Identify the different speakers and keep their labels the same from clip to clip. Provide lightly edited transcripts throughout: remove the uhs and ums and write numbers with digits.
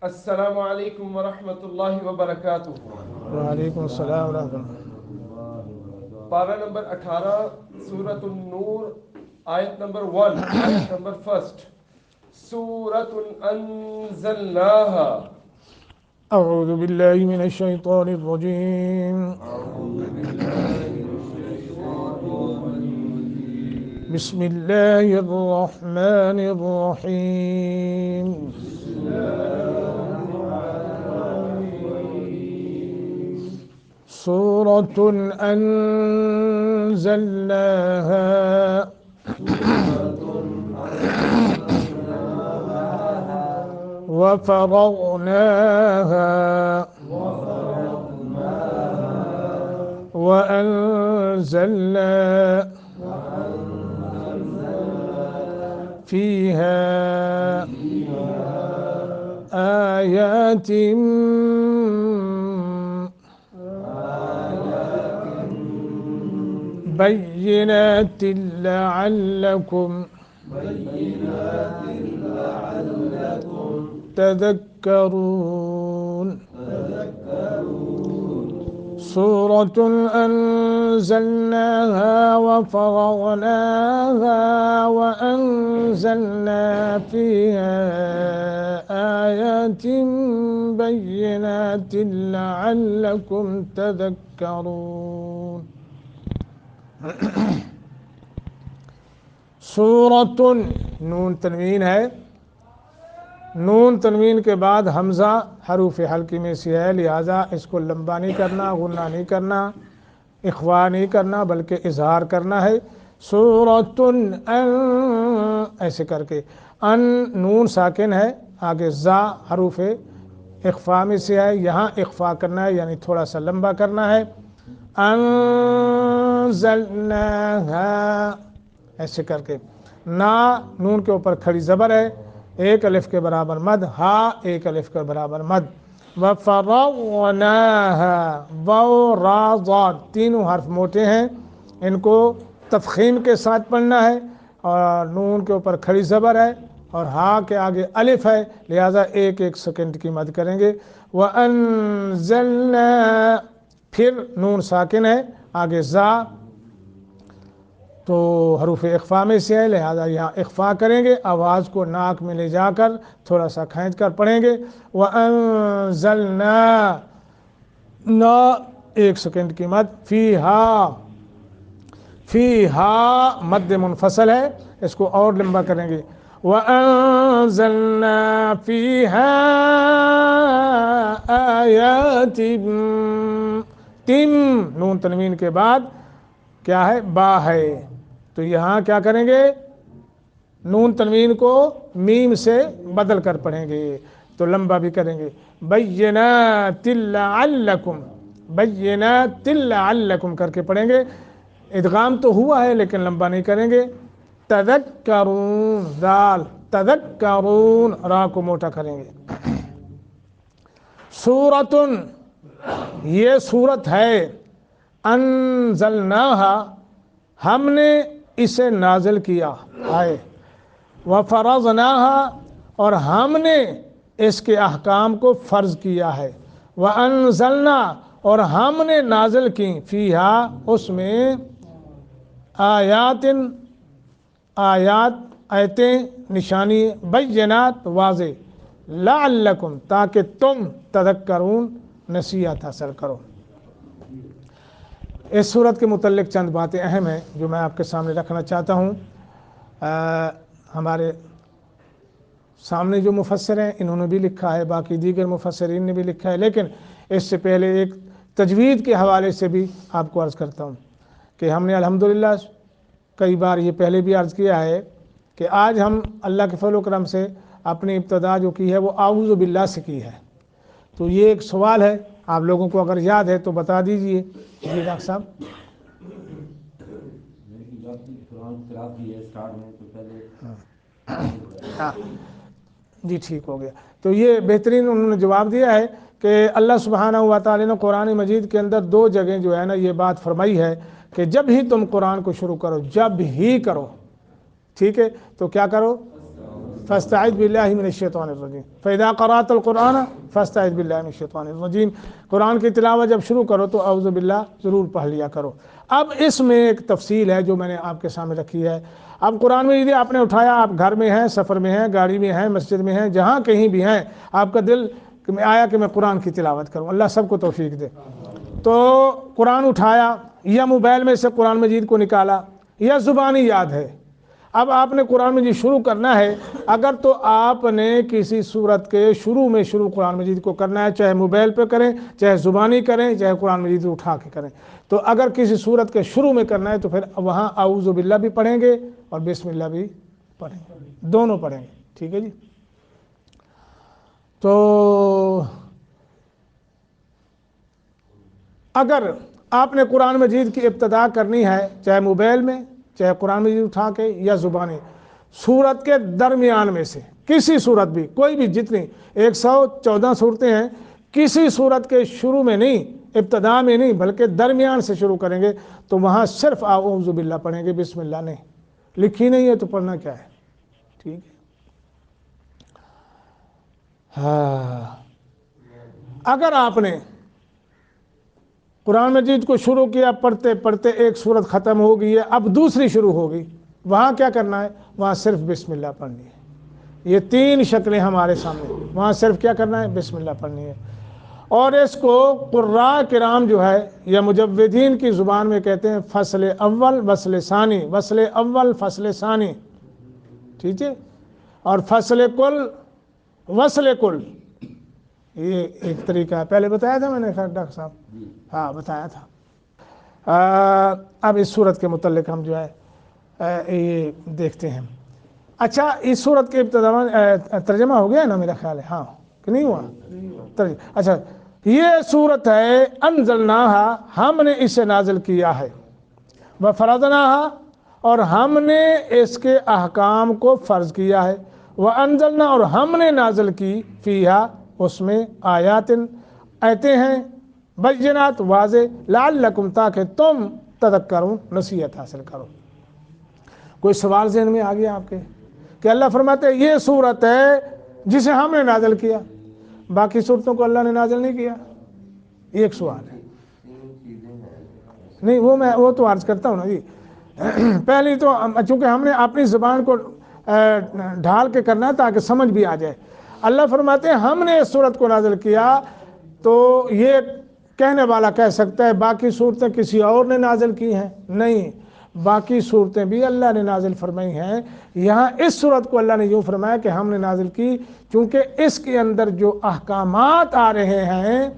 Speaker 1: السلام علیکم ورحمۃ اللہ وبرکاتہ۔
Speaker 2: وعلیکم السلام ورحمۃ اللہ۔
Speaker 1: پارہ نمبر 18 سورۃ النور، آیت نمبر 1، آیت نمبر 1۔ سورۃ انزلناہا۔
Speaker 2: اعوذ باللہ من الشیطان الرجیم۔ بسم اللہ الرحمن الرحیم۔ سورۃ انزلناہا وفرغناها وأنزلنا فيها آيات بينات لعلكم تذكرون۔ سورة أنزلناها وفرغناها وأنزلنا فيها آيات بينات لعلكم تذكرون۔ سورة نون تنوین ہے، نون تنوین کے بعد حمزہ حروف حلقی میں سے ہے، لہذا اس کو لمبا نہیں کرنا، غنہ نہیں کرنا، اخوا نہیں کرنا، بلکہ اظہار کرنا ہے۔ سورۃ ایسے کر کے، ان نون ساکن ہے، آگے زا حروف اخفا میں سے ہے، یہاں اخفا کرنا ہے، یعنی تھوڑا سا لمبا کرنا ہے۔ انزلناہا ایسے کر کے، نا نون کے اوپر کھڑی زبر ہے، ایک الف کے برابر مد، ہا ایک الف کے برابر مد۔ وفرغناہا، واو را ضاد تینوں حرف موٹے ہیں، ان کو تفخیم کے ساتھ پڑھنا ہے، اور نون کے اوپر کھڑی زبر ہے اور ہا کے آگے الف ہے، لہذا ایک ایک سیکنڈ کی مد کریں گے۔ وَأَنزَلْنَا، پھر نون ساکن ہے، آگے زا تو حروف اخفا میں سے ہے، لہذا یہاں اخفا کریں گے، آواز کو ناک میں لے جا کر تھوڑا سا کھینچ کر پڑھیں گے۔ وَأَنزَلْنَا، نا ایک سیکنڈ کی مد، فیہا مد منفصل ہے، اس کو اور لمبا کریں گے۔ وَأَنزَلْنَا فِيهَا آيَاتٍ، تم نون تنوین کے بعد کیا ہے؟ با ہے، تو یہاں کیا کریں گے؟ نون تنوین کو میم سے بدل کر پڑھیں گے، تو لمبا بھی کریں گے۔ بینات لعلکم، بینات لعلکم کر کے پڑھیں گے، ادغام تو ہوا ہے لیکن لمبا نہیں کریں گے۔ تذکرون، دال تذکرون، را کو موٹا کریں گے۔ سورۃ، یہ سورت ہے، انزلناہا، ہم نے اسے نازل کیا ہے، وفرضناہا، اور ہم نے اس کے احکام کو فرض کیا ہے، وانزلنا، اور ہم نے نازل کی، فیہا اس میں، آیات آیتیں نشانی، بینات واضح، لعلکم تاکہ تم، تذکرون نصیحت حاصل کرو۔ اس صورت کے متعلق چند باتیں اہم ہیں جو میں آپ کے سامنے رکھنا چاہتا ہوں۔ ہمارے سامنے جو مفسر ہیں انہوں نے بھی لکھا ہے، باقی دیگر مفسرین نے بھی لکھا ہے، لیکن اس سے پہلے ایک تجوید کے حوالے سے بھی آپ کو عرض کرتا ہوں کہ ہم نے الحمدللہ کئی بار یہ پہلے بھی عرض کیا ہے کہ آج ہم اللہ کے فضل و کرم سے اپنی ابتدا جو کی ہے وہ اعوذ باللہ سے کی ہے، تو یہ ایک سوال ہے، آپ لوگوں کو اگر یاد ہے تو بتا دیجئے۔ جی ڈاکٹر صاحب، جی ٹھیک ہو گیا۔ تو یہ بہترین انہوں نے جواب دیا ہے کہ اللہ سبحانہ و تعالی نے قرآن مجید کے اندر دو جگہ جو ہے نا یہ بات فرمائی ہے کہ جب ہی تم قرآن کو شروع کرو، جب ہی کرو، ٹھیک ہے، تو کیا کرو؟ فاستعذ باللہ من الشیطان الرجیم فاذا قرأت القرآن فاستعذ باللہ من الشیطان الرجیم. قرآن کی تلاوت جب شروع کرو تو اعوذ باللہ ضرور پڑھ لیا کرو. اب اس میں ایک تفصیل ہے جو میں نے آپ کے سامنے رکھی ہے. اب قرآن مجید آپ نے اٹھایا, آپ گھر میں ہیں, سفر میں ہیں, گاڑی میں ہیں, مسجد میں ہیں, جہاں کہیں بھی ہیں, آپ کا دل میں آیا کہ میں قرآن کی تلاوت کروں, اللہ سب کو توفیق دے. تو قرآن اٹھایا یا موبائل میں سے قرآن مجید کو نکالا یا زبانی یاد ہے. اب آپ نے قرآن مجید شروع کرنا ہے, اگر تو آپ نے کسی صورت کے شروع میں شروع قرآن مجید کو کرنا ہے, چاہے موبائل پہ کریں, چاہے زبانی کریں, چاہے قرآن مجید اٹھا کے کریں. تو اگر کسی صورت کے شروع میں کرنا ہے تو پھر وہاں اعوذ باللہ بھی پڑھیں گے اور بسم اللہ بھی پڑھیں گے, دونوں پڑھیں گے. ٹھیک ہے جی. تو اگر آپ نے قرآن مجید کی ابتدا کرنی ہے, چاہے موبائل میں, چاہے قرآن مجید اٹھا کے یا زبانی, سورت کے درمیان میں سے کسی صورت بھی, کوئی بھی, جتنی 114 صورتیں ہیں, کسی صورت کے شروع میں نہیں, ابتدا میں نہیں, بلکہ درمیان سے شروع کریں گے تو وہاں صرف اعوذ باللہ پڑھیں گے, بسم اللہ نہیں. لکھی نہیں ہے تو پڑھنا کیا ہے. ٹھیک ہے. ہاں, اگر آپ نے قرآن مجید کو شروع کیا, پڑھتے پڑھتے ایک صورت ختم ہو گئی ہے, اب دوسری شروع ہو گئی, وہاں کیا کرنا ہے, وہاں صرف بسم اللہ پڑھنی ہے. یہ 3 شکلیں ہمارے سامنے, وہاں صرف کیا کرنا ہے, بسم اللہ پڑھنی ہے. اور اس کو قراء کرام جو ہے یا مجودین کی زبان میں کہتے ہیں فصل اول وصل ثانی, وصل اول فصل ثانی. ٹھیک ہے. اور فصل کل وصل کل, یہ ایک طریقہ ہے, پہلے بتایا تھا میں نے ڈاکٹر صاحب, ہاں بتایا تھا. اب اس صورت کے متعلق ہم جو ہے یہ دیکھتے ہیں. اچھا, اس صورت کے ابتدا ترجمہ ہو گیا نا میرا خیال ہے, ہاں کہ نہیں ہوا اچھا, یہ صورت ہے انزلناہا, ہم نے اسے نازل کیا ہے, وفرضناہا, اور ہم نے اس کے احکام کو فرض کیا ہے, وانزلنا, اور ہم نے نازل کی, فیہا, اس میں, آیاتن, آیتیں ہیں, بینات, واضح, لعلکم, تاکہ تم تذکرون, نصیحت حاصل کرو. کوئی سوال ذہن میں آ گیا آپ کے کہ اللہ فرماتے ہیں یہ صورت ہے جسے ہم نے نازل کیا, باقی صورتوں کو اللہ نے نازل نہیں کیا؟ ایک سوال ہے. نہیں وہ تو عرض کرتا ہوں نا جی. پہلی تو چونکہ ہم نے اپنی زبان کو ڈھال کے کرنا ہے تاکہ سمجھ بھی آ جائے. اللہ فرماتے ہیں ہم نے اس صورت کو نازل کیا, تو یہ کہنے والا کہہ سکتا ہے باقی صورتیں کسی اور نے نازل کی ہیں. نہیں, باقی صورتیں بھی اللہ نے نازل فرمائی ہیں. یہاں اس صورت کو اللہ نے یوں فرمایا کہ ہم نے نازل کی, چونکہ اس کے اندر جو احکامات آ رہے ہیں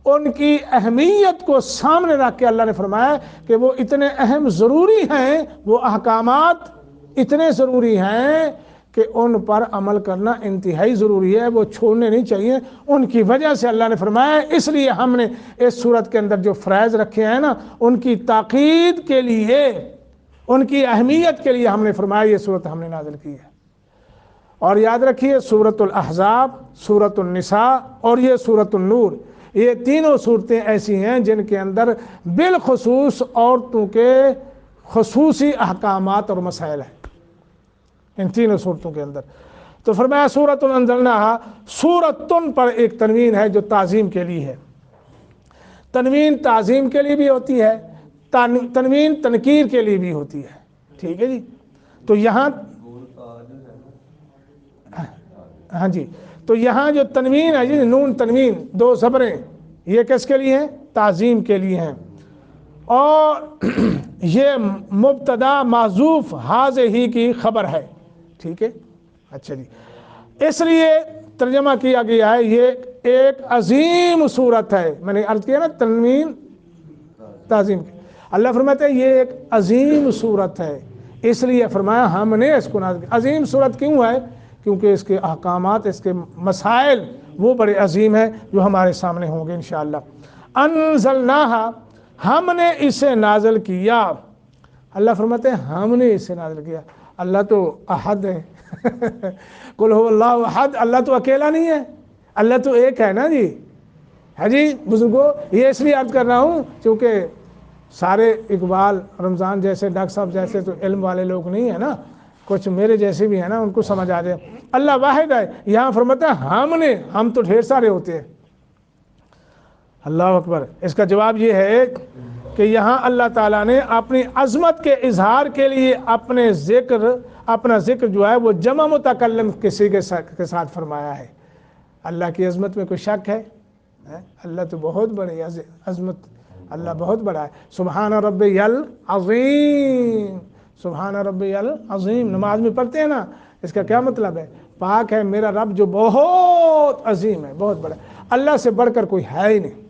Speaker 2: ان کی اہمیت کو سامنے رکھ کے اللہ نے فرمایا کہ وہ اتنے اہم ضروری ہیں, وہ احکامات اتنے ضروری ہیں کہ ان پر عمل کرنا انتہائی ضروری ہے, وہ چھوڑنے نہیں چاہیے. ان کی وجہ سے اللہ نے فرمایا, اس لیے ہم نے اس صورت کے اندر جو فرائض رکھے ہیں نا, ان کی تاکید کے لیے, ان کی اہمیت کے لیے ہم نے فرمایا یہ صورت ہم نے نازل کی ہے. اور یاد رکھیے سورۃ الاحزاب, سورۃ النساء اور یہ سورۃ النور, یہ تینوں صورتیں ایسی ہیں جن کے اندر بالخصوص عورتوں کے خصوصی احکامات اور مسائل ہیں, ان تینوں صورتوں کے اندر. تو فرمایا سورۃ انزلناہا, سورۃن پر ایک تنوین ہے جو تعظیم کے لیے ہے. تنوین تعظیم کے لیے بھی ہوتی ہے, تنوین تنکیر کے لیے بھی ہوتی ہے. ٹھیک ہے جی. تو یہاں ہاں جی, تو یہاں جو تنوین ہے جی, نون تنوین, 2 زبریں, یہ کس کے لیے ہیں؟ تعظیم کے لیے ہیں. اور یہ مبتدا محذوف حاضر ہی کی خبر ہے. ٹھیک ہے. اچھا جی, اس لیے ترجمہ کیا گیا ہے یہ ایک عظیم صورت ہے. میں نے عرض کیا نا تنوین تعظیم کی. اللہ فرماتے ہیں یہ ایک عظیم صورت ہے, اس لیے فرمایا ہم نے اس کو نازل کیا. عظیم صورت کیوں ہے؟ کیونکہ اس کے احکامات, اس کے مسائل وہ بڑے عظیم ہیں جو ہمارے سامنے ہوں گے انشاءاللہ. انزلناہا, ہم نے اسے نازل کیا. اللہ فرماتے ہیں ہم نے اسے نازل کیا. اللہ تو احد ہے. قل هو اللہ احد, اللہ تو اکیلا نہیں ہے, اللہ تو ایک ہے نا جی. ہے جی بزرگوں, یہ اس لیے عرض کر رہا ہوں چونکہ سارے اقبال رمضان جیسے ڈاکٹر صاحب جیسے تو علم والے لوگ نہیں ہیں نا, کچھ میرے جیسے بھی ہیں نا ان کو سمجھ آ جائے. اللہ واحد ہے. یہاں فرماتا ہے ہم تو ڈھیر سارے ہوتے ہیں. اللہ اکبر. اس کا جواب یہ ہے کہ یہاں اللہ تعالیٰ نے اپنی عظمت کے اظہار کے لیے اپنا ذکر جو ہے وہ جمع متکلم کے صیغے کے ساتھ فرمایا ہے. اللہ کی عظمت میں کوئی شک ہے؟ اللہ تو بہت بڑی عظمت، اللہ بہت بڑا ہے. سبحان ربی العظیم، سبحان ربی العظیم نماز میں پڑھتے ہیں نا، اس کا کیا مطلب ہے؟ پاک ہے میرا رب جو بہت عظیم ہے، بہت بڑا ہے. اللہ سے بڑھ کر کوئی ہے ہی نہیں.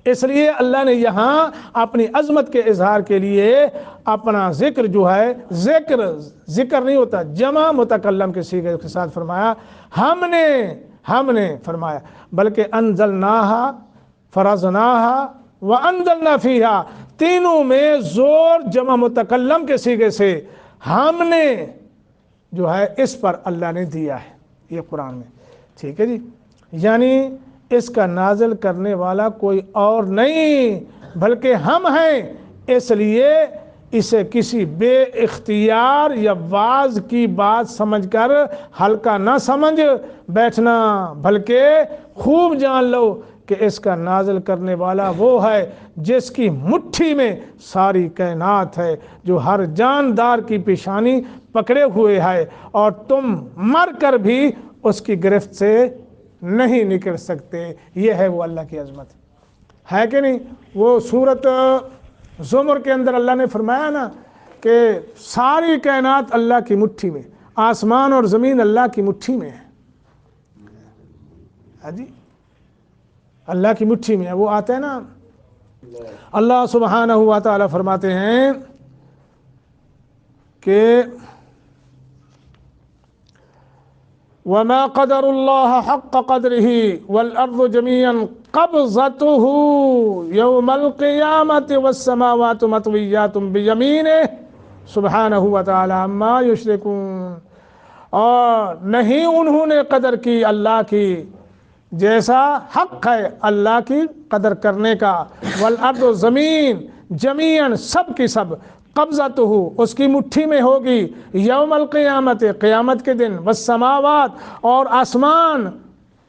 Speaker 2: اس لیے اللہ نے یہاں اپنی عظمت کے اظہار کے لیے اپنا ذکر جو ہے، ذکر نہیں ہوتا، جمع متکلم کے صیغے کے ساتھ فرمایا. ہم نے فرمایا، بلکہ انزلناہا، فرضناہا وانزلنا فیہا، تینوں میں زور جمع متکلم کے صیغے سے ہم نے جو ہے اس پر اللہ نے دیا ہے یہ قرآن میں. ٹھیک ہے جی. یعنی اس کا نازل کرنے والا کوئی اور نہیں بلکہ ہم ہیں. اس لیے اسے کسی بے اختیار یا واز کی بات سمجھ کر ہلکا نہ سمجھ بیٹھنا، بلکہ خوب جان لو کہ اس کا نازل کرنے والا وہ ہے جس کی مٹھی میں ساری کائنات ہے، جو ہر جاندار کی پیشانی پکڑے ہوئے ہے، اور تم مر کر بھی اس کی گرفت سے نہیں نکل سکتے. یہ ہے وہ اللہ کی عظمت، ہے کہ نہیں؟ وہ سورت زمر کے اندر اللہ نے فرمایا نا کہ ساری کائنات اللہ کی مٹھی میں، آسمان اور زمین اللہ کی مٹھی میں ہے. ہاں جی، اللہ کی مٹھی میں ہے. وہ آتے ہیں نا، اللہ سبحانہ و تعالی فرماتے ہیں کہ وما قدر اللہ حق قدرہ والارض جميعا قبضته یوم القیامت والسماوات مطویات بیمینہ سبحانہ و تعالی عما یشرکون. اور نہیں انہوں نے قدر کی اللہ کی جیسا حق ہے اللہ کی قدر کرنے کا. والارض زمین جمیعاً سب کی سب، قبضتہ اس کی مٹھی میں ہوگی، یوم القیامت قیامت کے دن، والسماوات اور آسمان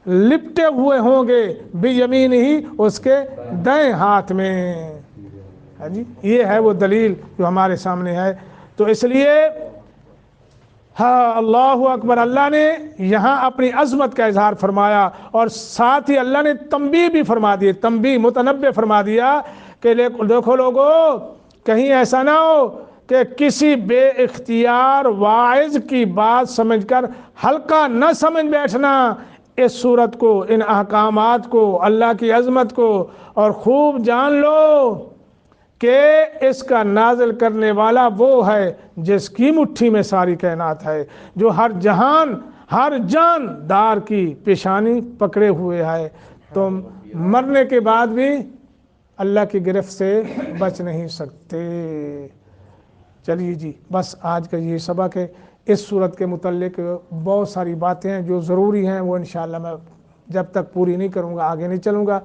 Speaker 2: لپٹے ہوئے ہوں گے، بیمینہ ہی اس کے دائیں ہاتھ میں. ہاں جی، یہ ہے وہ دلیل جو ہمارے سامنے ہے. تو اس لیے ہاں اللہ اکبر، اللہ نے یہاں اپنی عظمت کا اظہار فرمایا، اور ساتھ ہی اللہ نے تنبیہ بھی فرما دی، تنبیہ متنبہ فرما دیا کہ دیکھو لوگو، کہیں ایسا نہ ہو کہ کسی بے اختیار واعظ کی بات سمجھ کر ہلکا نہ سمجھ بیٹھنا اس صورت کو، ان احکامات کو، اللہ کی عظمت کو. اور خوب جان لو کہ اس کا نازل کرنے والا وہ ہے جس کی مٹھی میں ساری کائنات ہے، جو ہر جاندار کی پیشانی پکڑے ہوئے ہے. تم مرنے کے بعد بھی اللہ کی گرفت سے بچ نہیں سکتے. چلیے جی، بس آج کا یہ سبق ہے. اس صورت کے متعلق بہت ساری باتیں ہیں جو ضروری ہیں، وہ انشاءاللہ میں جب تک پوری نہیں کروں گا آگے نہیں چلوں گا.